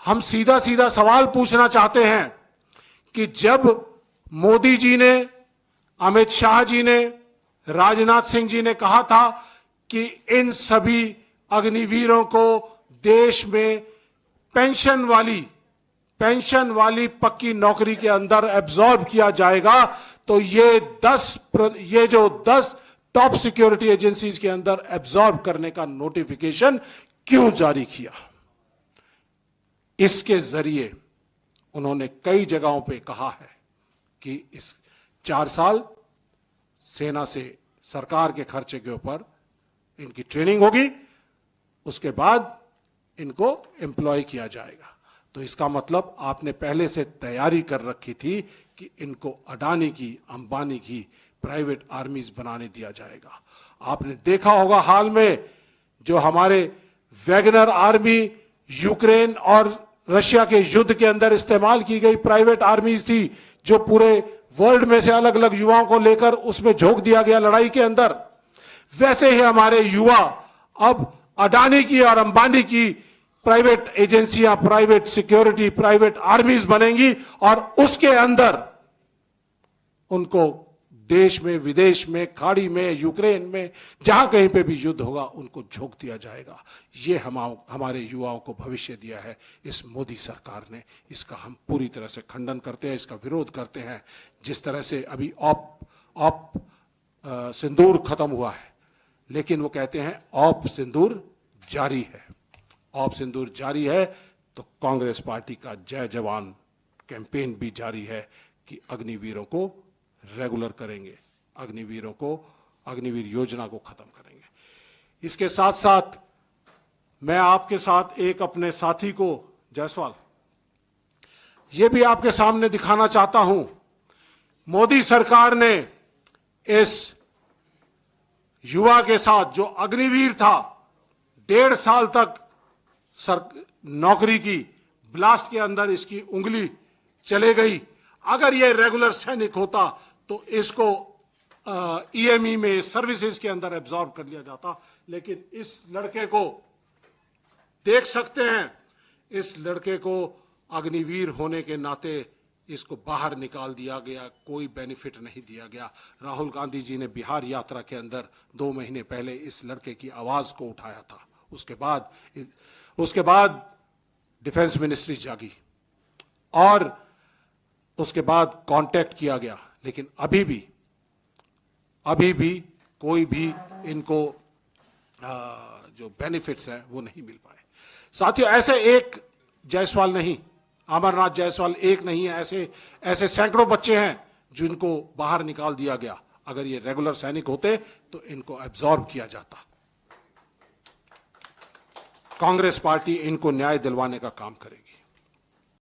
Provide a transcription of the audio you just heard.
हम सीधा सीधा सवाल पूछना चाहते हैं कि जब मोदी जी ने, अमित शाह जी ने, राजनाथ सिंह जी ने कहा था कि इन सभी अग्निवीरों को देश में पेंशन वाली पक्की नौकरी के अंदर एब्जॉर्ब किया जाएगा, तो ये जो 10 टॉप सिक्योरिटी एजेंसीज के अंदर एब्जॉर्ब करने का नोटिफिकेशन क्यों जारी किया? इसके जरिए उन्होंने कई जगहों पे कहा है कि इस 4 साल सेना से सरकार के खर्चे के ऊपर इनकी ट्रेनिंग होगी, उसके बाद इनको एम्प्लॉय किया जाएगा। तो इसका मतलब आपने पहले से तैयारी कर रखी थी कि इनको अडानी की, अंबानी की प्राइवेट आर्मीज बनाने दिया जाएगा। आपने देखा होगा हाल में जो हमारे वैगनर आर्मी यूक्रेन और रशिया के युद्ध के अंदर इस्तेमाल की गई प्राइवेट आर्मीज थी, जो पूरे वर्ल्ड में से अलग अलग युवाओं को लेकर उसमें झोंक दिया गया लड़ाई के अंदर। वैसे ही हमारे युवा अब अडानी की और अंबानी की प्राइवेट एजेंसियां, प्राइवेट सिक्योरिटी, प्राइवेट आर्मीज बनेंगी और उसके अंदर उनको देश में, विदेश में, खाड़ी में, यूक्रेन में, जहां कहीं पे भी युद्ध होगा उनको झोंक दिया जाएगा। ये हमारे युवाओं को भविष्य दिया है इस मोदी सरकार ने। इसका हम पूरी तरह से खंडन करते हैं, इसका विरोध करते हैं। जिस तरह से अभी ऑप सिंदूर खत्म हुआ है, लेकिन वो कहते हैं ऑप सिंदूर जारी है। ऑप सिंदूर जारी है तो कांग्रेस पार्टी का जय जवान कैंपेन भी जारी है कि अग्निवीरों को रेगुलर करेंगे, अग्निवीर योजना को खत्म करेंगे। इसके साथ साथ मैं आपके साथ एक अपने साथी को, जायसवाल, ये भी आपके सामने दिखाना चाहता हूं। मोदी सरकार ने इस युवा के साथ जो अग्निवीर था, 1.5 साल तक नौकरी की, ब्लास्ट के अंदर इसकी उंगली चले गई। अगर ये रेगुलर सैनिक होता तो इसको ईएमई में, सर्विसेज के अंदर एब्जॉर्ब कर लिया जाता। लेकिन इस लड़के को देख सकते हैं, इस लड़के को अग्निवीर होने के नाते इसको बाहर निकाल दिया गया, कोई बेनिफिट नहीं दिया गया। राहुल गांधी जी ने बिहार यात्रा के अंदर 2 महीने पहले इस लड़के की आवाज को उठाया था। उसके बाद डिफेंस मिनिस्ट्री जागी और उसके बाद कांटेक्ट किया गया, लेकिन अभी भी कोई भी इनको जो बेनिफिट्स हैं वो नहीं मिल पाए। साथियों, ऐसे एक जायसवाल नहीं, अमरनाथ जायसवाल एक नहीं है, ऐसे सैकड़ों बच्चे हैं जिनको बाहर निकाल दिया गया। अगर ये रेगुलर सैनिक होते तो इनको एब्जॉर्ब किया जाता। कांग्रेस पार्टी इनको न्याय दिलवाने का काम करेगी।